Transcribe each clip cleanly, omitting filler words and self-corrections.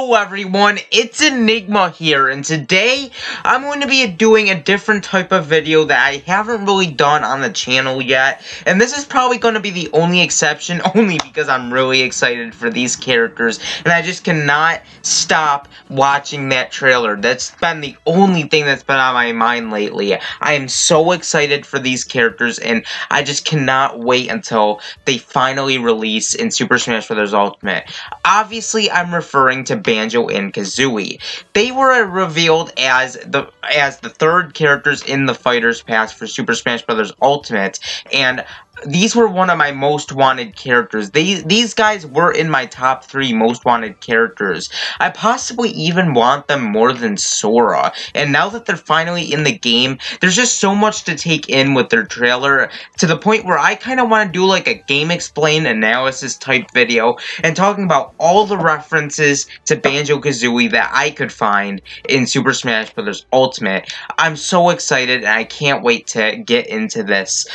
Hello everyone, it's Enigma here, and today I'm going to be doing a different type of video that I haven't really done on the channel yet, and this is probably going to be the only exception, only because I'm really excited for these characters, and I just cannot stop watching that trailer. That's been the only thing that's been on my mind lately. I am so excited for these characters, and I just cannot wait until they finally release in Super Smash Bros. Ultimate. Obviously, I'm referring to Banjo and Kazooie. They were revealed as the third characters in the Fighters Pass for Super Smash Bros. Ultimate, and these were one of my most wanted characters. These guys were in my top 3 most wanted characters. I possibly even want them more than Sora. And now that they're finally in the game, there's just so much to take in with their trailer, to the point where I kind of want to do like a game explain analysis type video, and talking about all the references to Banjo Kazooie that I could find in Super Smash Bros. Ultimate. I'm so excited, and I can't wait to get into this,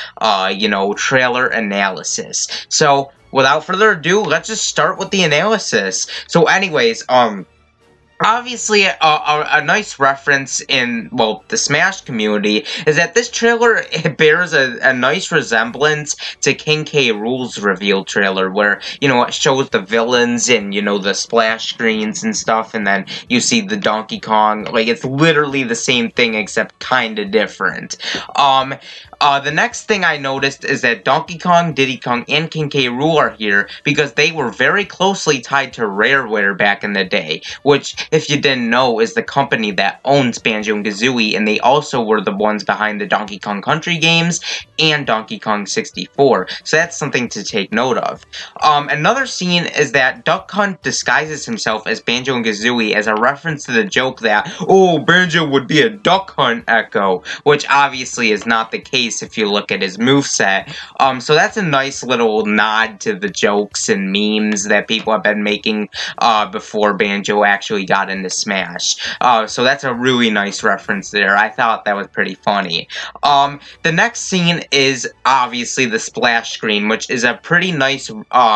trailer analysis. So, without further ado, let's just start with the analysis. So anyways, obviously, a nice reference in, well, the Smash community is that this trailer, it bears a nice resemblance to King K. Rool's reveal trailer, where, it shows the villains and, the splash screens and stuff, and then you see the Donkey Kong. Like, it's literally the same thing, except kinda different. The next thing I noticed is that Donkey Kong, Diddy Kong, and King K. Rool are here because they were very closely tied to Rareware back in the day, which, if you didn't know, is the company that owns Banjo and Kazooie, and they also were the ones behind the Donkey Kong Country games and Donkey Kong 64, so that's something to take note of. Another scene is that Duck Hunt disguises himself as Banjo and Kazooie as a reference to the joke that, oh, Banjo would be a Duck Hunt echo, which obviously is not the case if you look at his moveset. So that's a nice little nod to the jokes and memes that people have been making before Banjo actually got into Smash. So that's a really nice reference there. I thought that was pretty funny. The next scene is obviously the splash screen, which is a pretty nice pun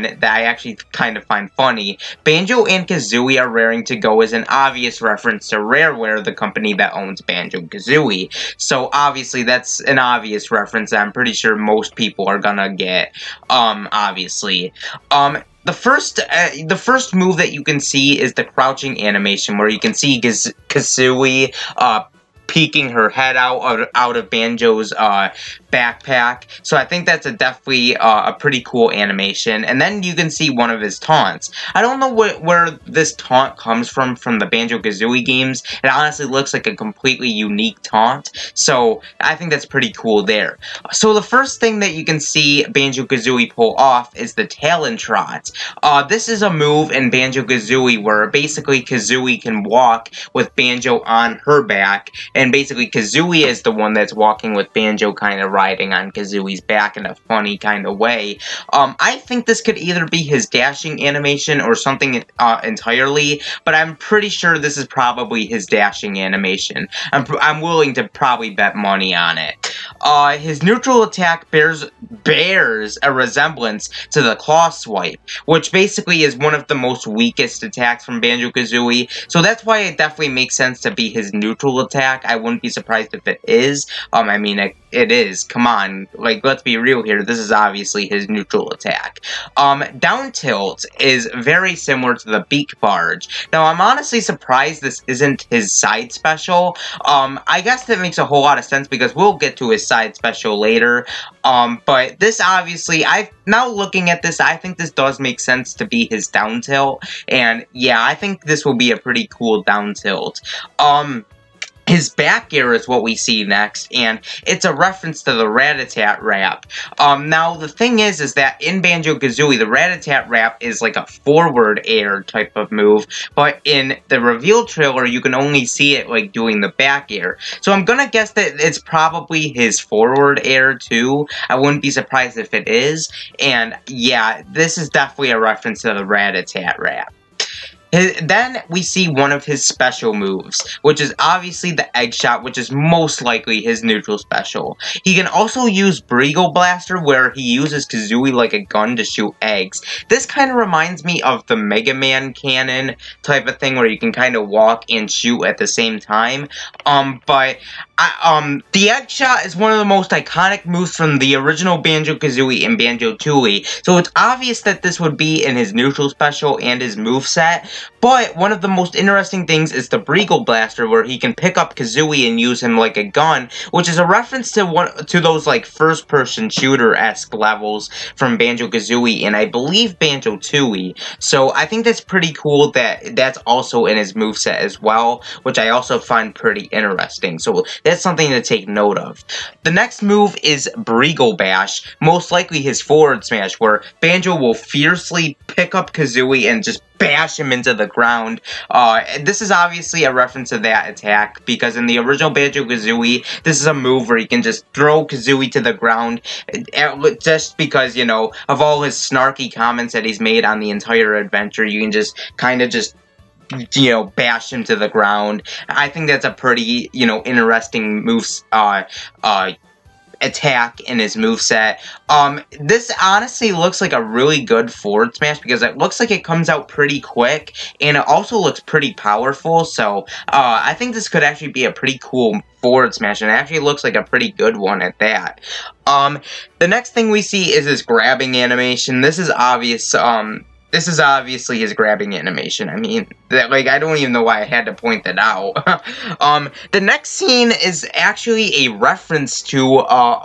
that I actually kind of find funny. Banjo and Kazooie are raring to go is an obvious reference to Rareware, the company that owns Banjo and Kazooie. So obviously that's an obvious reference that I'm pretty sure most people are gonna get. Obviously. The first move that you can see is the crouching animation, where you can see Kazooie peeking her head out of Banjo's backpack. So I think that's definitely a pretty cool animation. And then you can see one of his taunts. I don't know where this taunt comes from the Banjo-Kazooie games. It honestly looks like a completely unique taunt. So I think that's pretty cool there. So the first thing that you can see Banjo-Kazooie pull off is the Talon Trot. This is a move in Banjo-Kazooie where basically Kazooie can walk with Banjo on her back, and basically Kazooie is the one that's walking with Banjo kind of riding on Kazooie's back in a funny kind of way. I think this could either be his dashing animation or something entirely, but I'm pretty sure this is probably his dashing animation. I'm willing to probably bet money on it. His neutral attack bears a resemblance to the Claw Swipe, which basically is one of the most weakest attacks from Banjo-Kazooie, so that's why it definitely makes sense to be his neutral attack. I wouldn't be surprised if it is. I mean, it is. Come on. Like, let's be real here. This is obviously his neutral attack. Down tilt is very similar to the Beak Barge. Now, I'm honestly surprised this isn't his side special. I guess that makes a whole lot of sense because we'll get to his side special later. But this obviously, now looking at this, I think this does make sense to be his down tilt. And yeah, I think this will be a pretty cool down tilt. His back air is what we see next, and it's a reference to the Rat-a-tat rap. Now, the thing is that in Banjo-Kazooie, the Rat-a-tat rap is like a forward air type of move, but in the reveal trailer, you can only see it, like, doing the back air. So I'm gonna guess that it's probably his forward air, too. I wouldn't be surprised if it is, and yeah, this is definitely a reference to the Rat-a-tat rap. Then we see one of his special moves, which is obviously the egg shot, which is most likely his neutral special. He can also use Breagle Blaster, where he uses Kazooie like a gun to shoot eggs. This kind of reminds me of the Mega Man cannon type of thing, where you can kind of walk and shoot at the same time. The egg shot is one of the most iconic moves from the original Banjo Kazooie and Banjo Tooie, so it's obvious that this would be in his neutral special and his moveset. But one of the most interesting things is the Breagle Blaster, where he can pick up Kazooie and use him like a gun, which is a reference to those like first-person shooter-esque levels from Banjo Kazooie and I believe Banjo Tooie. So I think that's pretty cool that that's also in his moveset as well, which I also find pretty interesting. So that's something to take note of. The next move is Breagle Bash, most likely his forward smash, where Banjo will fiercely pick up Kazooie and just bash him into the ground. This is obviously a reference to that attack, because in the original Banjo-Kazooie, this is a move where he can just throw Kazooie to the ground, just because, you know, of all his snarky comments that he's made on the entire adventure, you can just kind of just, you know, bash him to the ground. I think that's a pretty, you know, interesting moves, attack in his moveset. This honestly looks like a really good forward smash, because it looks like it comes out pretty quick, and it also looks pretty powerful, so I think this could actually be a pretty cool forward smash, and it actually looks like a pretty good one at that. The next thing we see is his grabbing animation. This is obvious, this is obviously his grabbing animation. I mean, I don't even know why I had to point that out. The next scene is actually a reference to,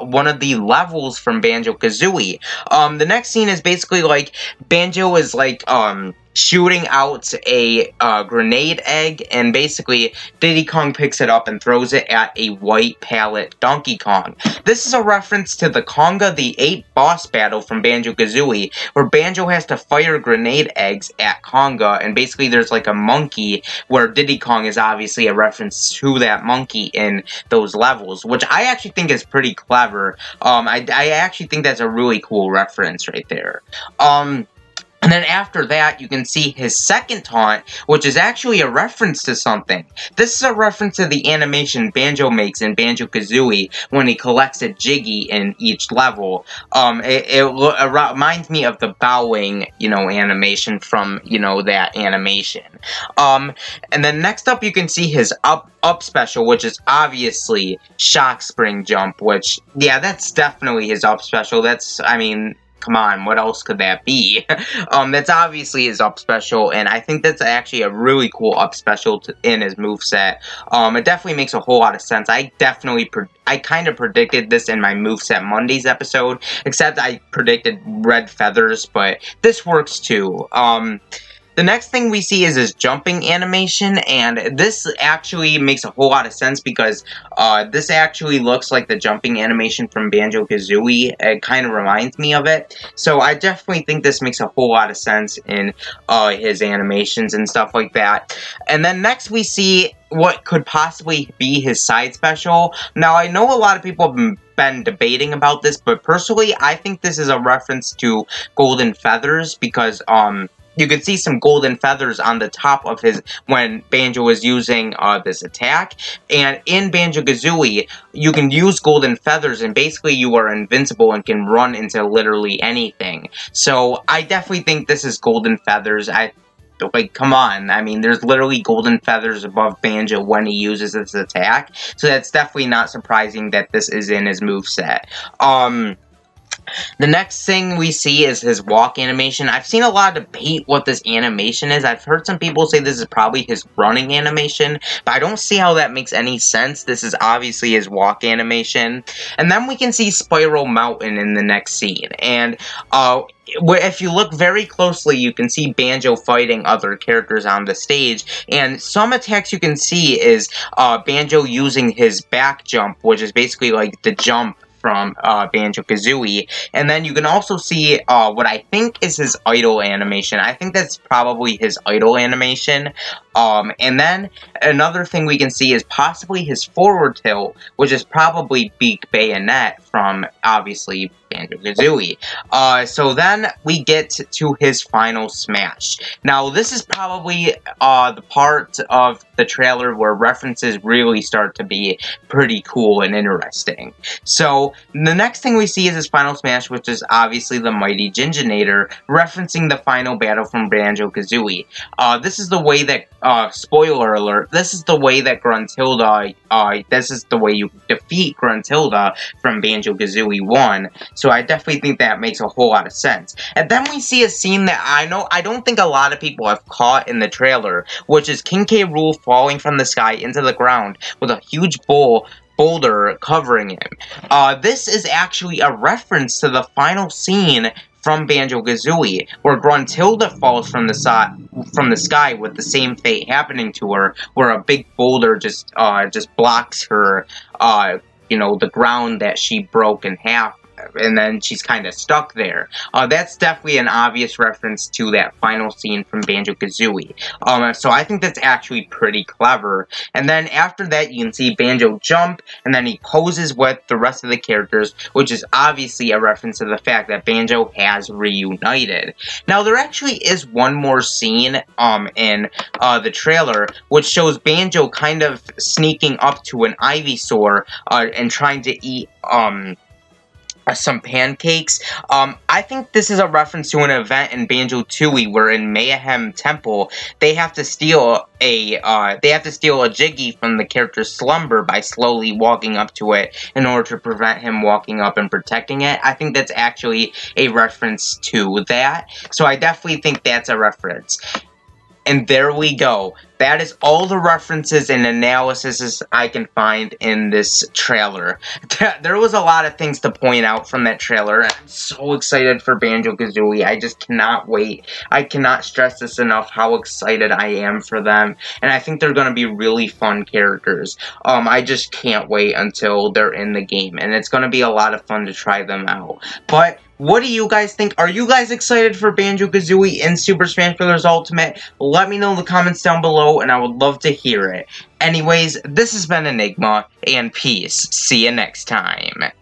one of the levels from Banjo Kazooie. The next scene is basically, like, Banjo is, like, shooting out a grenade egg, and basically Diddy Kong picks it up and throws it at a white palette Donkey Kong. This is a reference to the Conga the Ape boss battle from Banjo Kazooie, where Banjo has to fire grenade eggs at Conga, and basically there's like a monkey, where Diddy Kong is obviously a reference to that monkey in those levels, which I actually think is pretty clever. I actually think that's a really cool reference right there. And then after that, you can see his second taunt, which is actually a reference to something. This is a reference to the animation Banjo makes in Banjo Kazooie when he collects a Jiggy in each level. It reminds me of the bowing, you know, animation from, you know, that animation. And then next up, you can see his up special, which is obviously Shock Spring Jump, which, yeah, that's definitely his up special. That's, I mean, come on, what else could that be? That's obviously his up special, and I think that's actually a really cool up special in his moveset. It definitely makes a whole lot of sense. I kind of predicted this in my Moveset Mondays episode, except I predicted red feathers, but this works too. The next thing we see is his jumping animation, and this actually makes a whole lot of sense because this actually looks like the jumping animation from Banjo Kazooie. It kind of reminds me of it, so I definitely think this makes a whole lot of sense in his animations and stuff like that. And then next we see what could possibly be his side special. Now, I know a lot of people have been debating about this, but personally, I think this is a reference to Golden Feathers because, you could see some golden feathers on the top of his, when Banjo was using this attack, and in Banjo-Kazooie, you can use golden feathers, and basically you are invincible and can run into literally anything. So, I definitely think this is golden feathers. Like, come on, I mean, there's literally golden feathers above Banjo when he uses this attack, so that's definitely not surprising that this is in his moveset. The next thing we see is his walk animation. I've seen a lot of debate what this animation is. I've heard some people say this is probably his running animation, but I don't see how that makes any sense. This is obviously his walk animation. And then we can see Spiral Mountain in the next scene. And, if you look very closely, you can see Banjo fighting other characters on the stage, and some attacks you can see is Banjo using his back jump, which is basically like the jump from Banjo Kazooie, and then you can also see what I think is his idle animation. I think that's probably his idle animation. And then another thing we can see is possibly his forward tilt, which is probably Beak Bayonet from, obviously, Banjo Kazooie. So then we get to his final smash. Now, this is probably the part of the trailer where references really start to be pretty cool and interesting. So, the next thing we see is his final smash, which is obviously the Mighty Ginginator, referencing the final battle from Banjo Kazooie. This is the way that, spoiler alert, this is the way that Gruntilda, this is the way you defeat Gruntilda from Banjo Kazooie 1. So I definitely think that makes a whole lot of sense. And then we see a scene that I don't think a lot of people have caught in the trailer, which is King K. Rool falling from the sky into the ground with a huge boulder covering him. This is actually a reference to the final scene from Banjo Kazooie, where Gruntilda falls from the sky with the same fate happening to her, where a big boulder just blocks her, the ground that she broke in half, and then she's kind of stuck there. That's definitely an obvious reference to that final scene from Banjo Kazooie. So I think that's actually pretty clever. And then after that, you can see Banjo jump, and then he poses with the rest of the characters, which is obviously a reference to the fact that Banjo has reunited. Now, there actually is one more scene in the trailer, which shows Banjo kind of sneaking up to an Ivysaur and trying to eat some pancakes. I think this is a reference to an event in Banjo Tooie where in Mayhem Temple they have to steal a Jiggy from the character Slumber by slowly walking up to it in order to prevent him walking up and protecting it. I think that's actually a reference to that. So I definitely think that's a reference. And there we go. That is all the references and analysis I can find in this trailer. There was a lot of things to point out from that trailer. I'm so excited for Banjo Kazooie. I just cannot wait. I cannot stress this enough how excited I am for them. And I think they're going to be really fun characters. I just can't wait until they're in the game. And it's going to be a lot of fun to try them out. But what do you guys think? Are you guys excited for Banjo Kazooie in Super Smash Bros. Ultimate? Let me know in the comments down below, and I would love to hear it. Anyways, this has been Enigma, and peace. See you next time.